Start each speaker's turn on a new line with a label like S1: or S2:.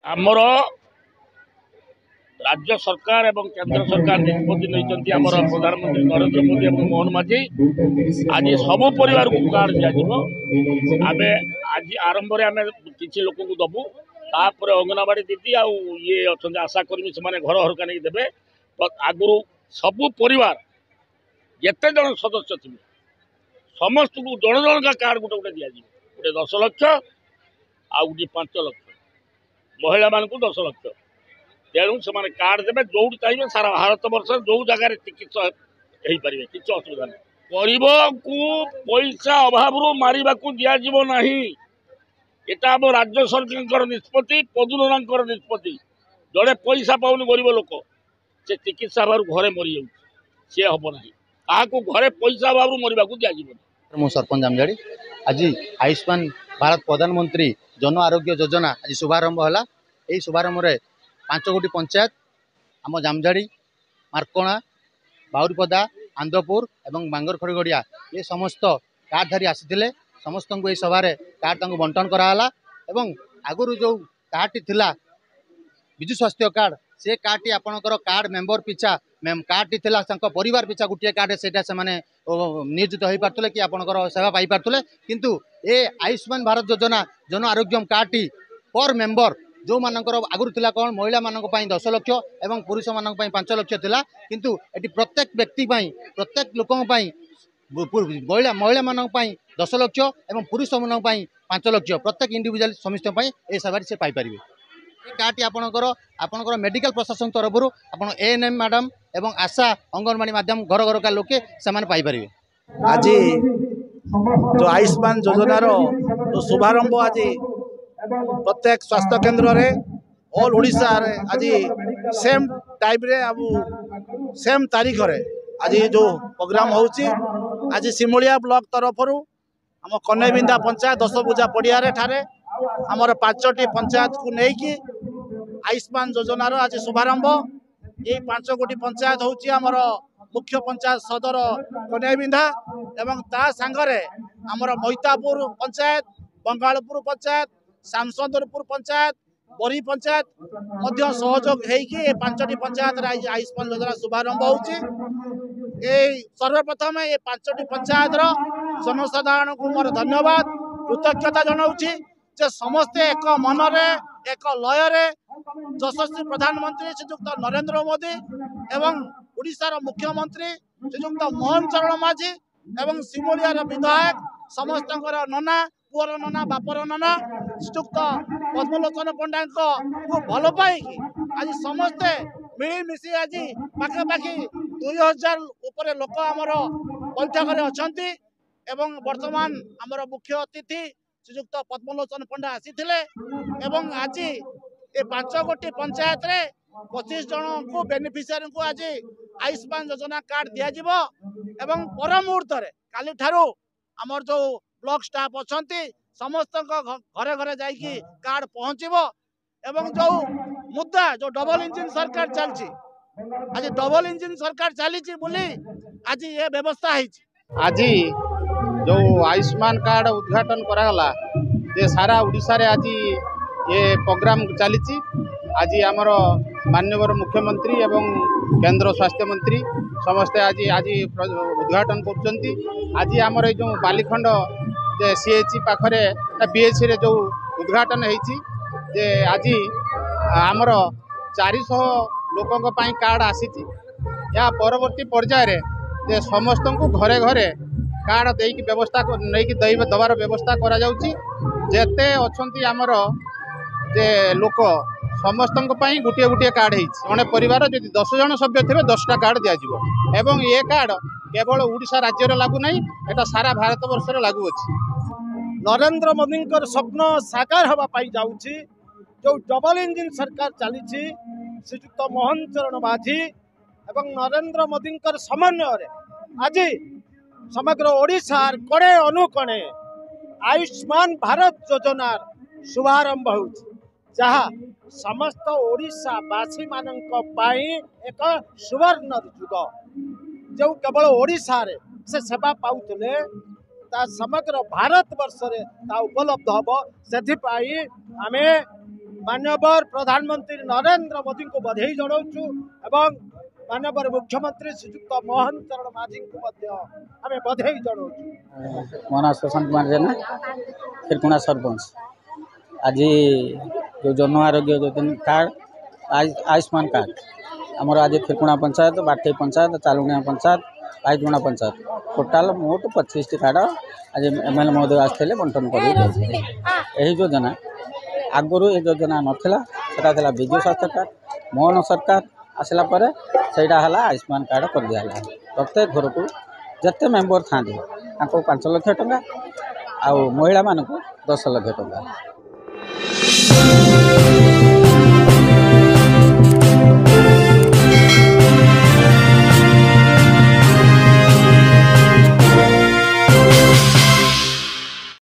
S1: आमर राज्य सरकार एवं केंद्र सरकार निष्पत्ति नहीं आमर प्रधानमंत्री नरेंद्र मोदी और मोहन माझी आज सब परिवार को कार्ड दिज्व आम आज आरंभ आम किसी लोक को दबू तापर अंगनवाड़ी दीदी आए अच्छा आशाकर्मी से घर हरका नहीं देवे आगु सबू परिवार जिते जन सदस्य थे समस्त को जन जन का कार्ड गोटे गोटे दिज्व गोटे 10 लाख आ गोटे 5 लाख महिला मान 10 लाख तेणु से कार्ड देवे जो चाहिए सारा भारत वर्ष जो जगार चिकित्सा हो पारे किसी असुविधा नहीं गरीब को पैसा अभाव मारे दिज्व ना यहाँ आम राज्य सरकार निष्पत्ति पदुना निष्पत्ति जड़े पैसा पाऊन गरीब लोक से चिकित्सा अभाव घरे मरी सी हम ना क्या घरे पैसा अभाव मरवा दिज्व
S2: मु सरपंच जामझाड़ी आज आयुष्मान भारत प्रधानमंत्री जन आरोग्य योजना आज शुभारंभ है। यही शुभारंभ में 5 गोटी पंचायत आम जामझाड़ी मार्कणा बाउरीपदा आंदपुर एवं बांगर खड़गड़िया ये समस्त कार्डधारी आसी समस्त को यही सभार कार्ड बंटन कराला एवं आगुरी जो कार्ड थिला विजु स्वास्थ्य कार्ड से कार्ड टी आपणकर कार्ड मेंबर पिछा कार्ड टी थिला परिवार पिछा गोटे कार्ड से नियोजित हो पारे कि आपणकर सेवा पाई पारे किंतु ए आयुष्मान भारत योजना जन आरोग्य कार्ड टी पर मेंबर जो मानकर आगुरी थिला कौन महिला मानक 10 लाख एवं पुरुष मानक 5 लाख थिला किंतु एटी प्रत्येक व्यक्ति प्रत्येक लोकों महिला मानक 10 लाख एवं पुरुष मानक 5 लाख प्रत्येक इंडिविजुअल समस्त ए सेवा से पाई परिबे। कार्ड आपणकर मेडिकल प्रशासन तरफ आप एएनएम मैडम एवं आशा अंगनवाड़ी माध्यम घर घर का लोके से पाइपर।
S3: आज जो आयुष्मान योजनार जो शुभारंभ आज प्रत्येक स्वास्थ्य केन्द्र रे ऑल ओडिशा रे आज सेम टाइम रे अब सेम तारीख रे आज जो प्रोग्राम होची आज सिमुलिया ब्लॉक तरफ आम कन्नैबिंदा पंचायत 10 पूजा पड़िया रे ठारे आमर 5टी पंचायत को लेकिन आयुष्मान योजनार आज शुभारंभ। ये 5 गोटी पंचायत होची आमर मुख्य पंचायत सदर कन्नैबिंदा एवं ता सांगरे आमर मैतापुर पंचायत बंगालपुर पंचायत शामसुंदरपुर पंचायत बरी पंचायत मध्य सहयोग होगी 5टी पंचायत आयुष्मान योजना शुभारंभ होची। सर्वप्रथम ये 5टी पंचायत जनसाधारण को मोर धन्यवाद कृतज्ञता जनाऊँगी जे समस्ते एक मनरे एक लयरे यशस्वी प्रधानमंत्री श्रीजुक्त नरेंद्र मोदी एवं ओडिशार मुख्यमंत्री श्रीजुक्त मोहन चरण माझी एवं सिमुलियार विधायक समस्त नना पुअर नना बापर नना श्रीजुक्त पद्मलोचन पंडा को भल पाई आज समस्ते मिलमिशी आज पाखापाखि 2000 उपर लोक आमर बैठक अच्छा एवं वर्तमान आमर मुख्य अतिथि श्रीजुक्त पद्मलोचन पंडा आसी एवं आज ये 5 गोटी पंचायत रे 25 जन को बेनिफिशियरी को आज आयुष्मान योजना कार्ड दिज्व एवं पर मुहूर्त काली ठारू आमर जो ब्लॉक स्टाफ अच्छा समस्त घरे घरे जाइकी कार्ड पहुँचब एवं जो मुद्दा जो डबल इंजिन सरकार चलती आज डबल इंजिन सरकार चली बोली आज ये व्यवस्था है।
S2: आज जो आयुष्मान कार्ड उद्घाटन करागला जे सारा उड़ीसा रे आज ये प्रोग्राम चली आज आमर माननीय मुख्यमंत्री एवं केंद्र स्वास्थ्य मंत्री समस्ते आज आज उद्घाटन कर आज आमर जो बालीखंड सीएचसी पाखरे बीएचसी रे जो उद्घाटन होती जे आज आमर 400 लोकों कार्ड आसी या परवर्ती पर्याय जे समस्त को घरे घरे कार्ड देकी व्यवस्था नहीं दबार व्यवस्था करा जाउची जेते अछंती आमर जे लोक समस्त गोटे गोटे कार्ड होने परिवार जब 10 जन सभ्य थे 10टा कार्ड दिज्व एवं ये कार्ड केवल ओडिशा राज्य लागू नहीं एटा सारा भारत वर्ष लागू अच्छी।
S3: नरेंद्र मोदी स्वप्न साकार हवा पाई जाउची जो डबल इंजिन सरकार चली श्रीजुक्त मोहन चरण माझी एवं नरेंद्र मोदी समन्वय आज समग्र ओडिशार कड़े अनुकणे आयुष्मान भारत योजनार शुभारंभ हो जहाँ समस्त ओडिशावासी मानक पाई एक सुवर्ण युग जो केवल ओडिशा रे से सेवा पाउतले ता समग्र भारत वर्ष रे ता उपलब्ध हम से आमे माननीय प्रधानमंत्री नरेंद्र मोदी को बधाई जनाऊँ एवं माननीय मुख्यमंत्री श्रीजुक्त मोहन चरण माझी को आम बधाई जनाऊँ।
S4: मो ना सुशांत कुमार जेना खिरकुणा सरपंच। आज जो जन आरोग्य योजना कार्ड आयुष्मान कार्ड आमर आज खिरकुणा पंचायत बाटे पंचायत चालुनिया पंचायत आईगुणा पंचायत टोटाल मोट 25 कार्ड आज एमएलए महोदय आसते बंटन कर योजना आगुरी ये योजना नाला से विजु स्वास्थ्य कार्ड मोहन सरकार आसला से आयुष्मान कार्ड कर दिया प्रत्येक घर को जिते मेम्बर था 5 लाख टंका आ महिला मानक 10 लाख टंका।